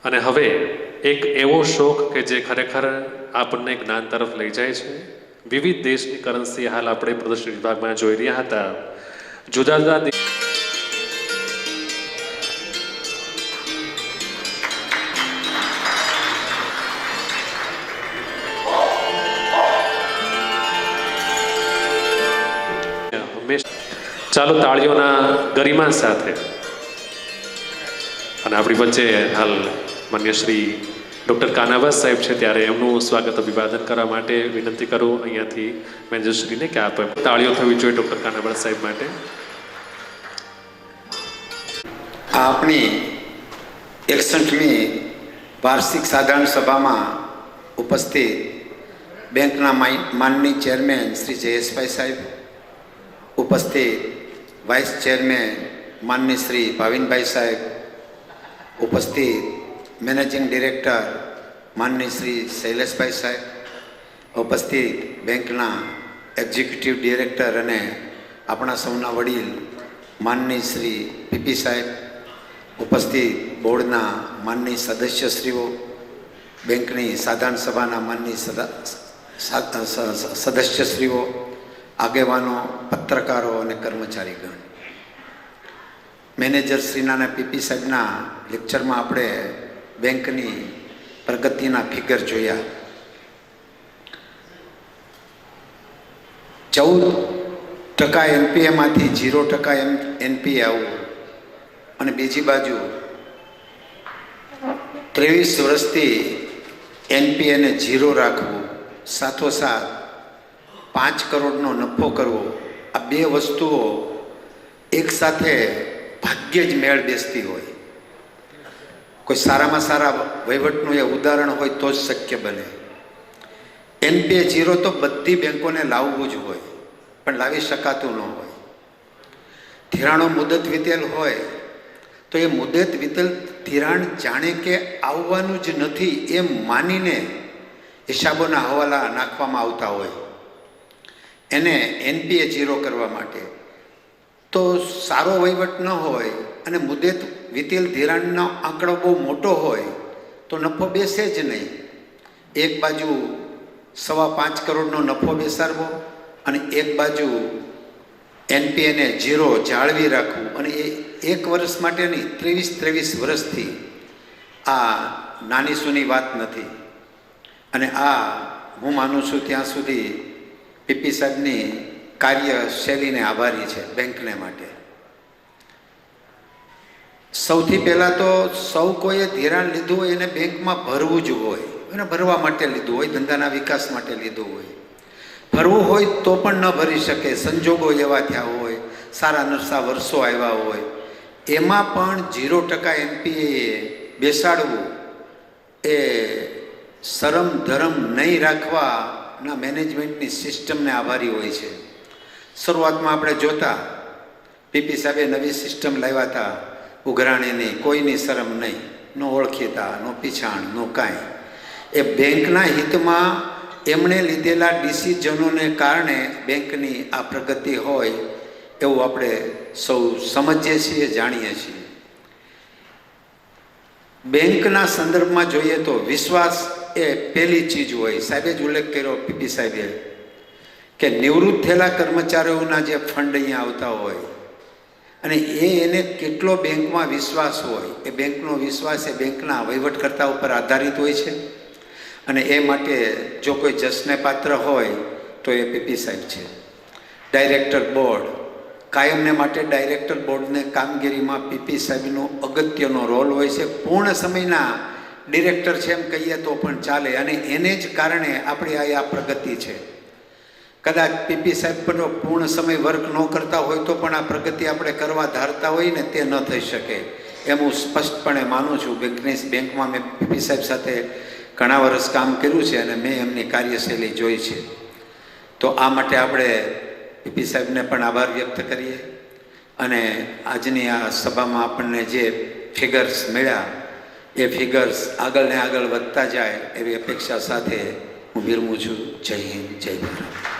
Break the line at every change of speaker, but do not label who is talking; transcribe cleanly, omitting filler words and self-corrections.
અને હવે એક એવો શોખ કે જે ખરેખર આપણને જ્ઞાન તરફ લઈ જાય છે. વિવિધ દેશની કરન્સી હાલ આપણે પ્રદર્શન વિભાગમાં જોઈ રહ્યા હતા. જુદા જુદા ચાલો તાળીઓના ગરિમા સાથે અને આપણી વચ્ચે હાલ માન્ય શ્રી ડૉક્ટર કાનાવાસ સાહેબ છે, ત્યારે એમનું સ્વાગત અભિવાદન કરવા માટે વિનંતી કરું અહીંયાથી મેનેજરશ્રીને કે આપ તાળીઓ થવી જોઈએ ડૉક્ટર કાનાવાસ સાહેબ માટે.
આપણી 61મી વાર્ષિક સાધારણ સભામાં ઉપસ્થિત બેંકના માનનીય ચેરમેન શ્રી જયેશભાઈ સાહેબ, ઉપસ્થિત વાઇસ ચેરમેન માનનીય શ્રી ભાવિનભાઈ સાહેબ, ઉપસ્થિત મેનેજિંગ ડિરેક્ટર માનનીય શ્રી શૈલેષભાઈ સાહેબ, ઉપસ્થિત બેંકના એક્ઝિક્યુટિવ ડિરેક્ટર અને આપણા સૌના વડીલ માનનીય શ્રી પીપી સાહેબ, ઉપસ્થિત બોર્ડના માનનીય સદસ્યશ્રીઓ, બેંકની સાધારણ સભાના માનનીય સદસ્યશ્રીઓ, આગેવાનો, પત્રકારો અને કર્મચારીગણ. મેનેજરશ્રીના અને પીપી સાહેબના લેક્ચરમાં આપણે બેંકની પ્રગતિના ફિગર જોયા. 14% એનપીએમાંથી 0% એનપીએ આવવું અને બીજી બાજુ 23 વર્ષથી એનપીએને 0 રાખવું, સાથોસાથ 5 કરોડનો નફો કરવો, આ બે વસ્તુઓ એકસાથે ભાગ્યે જ મેળ બેસતી હોય. કોઈ સારામાં સારા વહીવટનું એ ઉદાહરણ હોય તો જ શક્ય બને. એનપીએ 0 તો બધી બેંકોને લાવવું જ હોય, પણ લાવી શકાતું ન હોય. ધિરાણો મુદત વીતેલ હોય તો એ મુદત વીતેલ ધિરાણ જાણે કે આવવાનું જ નથી એમ માનીને હિસાબોના હવાલા નાખવામાં આવતા હોય. એને એનપીએ 0 કરવા માટે તો સારો વહીવટ ન હોય અને મુદત વીતેલ ધિરાણનો આંકડો બહુ મોટો હોય તો નફો બેસે જ નહીં. એક બાજુ 5.25 કરોડનો નફો બેસાડવો અને એક બાજુ એનપીએને 0 જાળવી રાખવું, અને એ 1 વર્ષ માટે નહીં, 23 વર્ષથી આ નાની સૂની વાત નથી. અને આ હું માનું છું ત્યાં સુધી પીપી સાહેબની કાર્યશૈલીને આભારી છે બેંકને માટે. સૌથી પહેલાં તો સૌ કોઈએ ધિરાણ લીધું હોય એને બેંકમાં ભરવું જ હોય, અને ભરવા માટે લીધું હોય, ધંધાના વિકાસ માટે લીધું હોય. ભરવું હોય તો પણ ન ભરી શકે, સંજોગો એવા થયા હોય, સારા નરસા વર્ષો આવ્યા હોય, એમાં પણ 0% એનપીએ બેસાડવું એ શરમ ધરમ નહીં રાખવાના મેનેજમેન્ટની સિસ્ટમને આભારી હોય છે. શરૂઆતમાં આપણે જોતા પીપી સાહેબે નવી સિસ્ટમ લાવ્યા હતા ઉઘરાણીની, કોઈની શરમ નહીં, નો ઓળખીતા, નો પીછાણ, નો કાંઈ. એ બેંકના હિતમાં એમણે લીધેલા ડિસિઝનોને કારણે બેંકની આ પ્રગતિ હોય એવું આપણે સૌ સમજીએ છીએ, જાણીએ છીએ. બેંકના સંદર્ભમાં જોઈએ તો વિશ્વાસ એ પહેલી ચીજ હોય. સાહેબે જ ઉલ્લેખ કર્યો, પીપી સાહેબે, કે નિવૃત્ત થયેલા કર્મચારીઓના જે ફંડ અહીંયા આવતા હોય અને એને કેટલો બેંકમાં વિશ્વાસ હોય, એ બેંકનો વિશ્વાસ એ બેંકના વહીવટકર્તા ઉપર આધારિત હોય છે. અને એ માટે જો કોઈ જસને પાત્ર હોય તો એ પીપી સાહેબ છે. ડાયરેક્ટર બોર્ડ, કાયમને માટે ડાયરેક્ટર બોર્ડને કામગીરીમાં પીપી સાહેબનો અગત્યનો રોલ હોય છે. પૂર્ણ સમયના ડિરેક્ટર છે એમ કહીએ તો પણ ચાલે, અને એને જ કારણે આપણી આ પ્રગતિ છે. કદાચ પીપી સાહેબ પણ પૂર્ણ સમય વર્ક ન કરતા હોય તો પણ આ પ્રગતિ આપણે કરવા ધારતા હોય ને તે ન થઈ શકે એમ હું સ્પષ્ટપણે માનું છું. બેંકમાં મેં પીપી સાહેબ સાથે ઘણા વર્ષ કામ કર્યું છે અને મેં એમની કાર્યશૈલી જોઈ છે. તો આ માટે આપણે પીપી સાહેબને પણ આભાર વ્યક્ત કરીએ. અને આજની આ સભામાં આપણને જે ફિગર્સ મળ્યા એ ફિગર્સ આગળ ને આગળ વધતા જાય એવી અપેક્ષા સાથે હું વિરમું છું. જય હિન્દ, જય ભારત.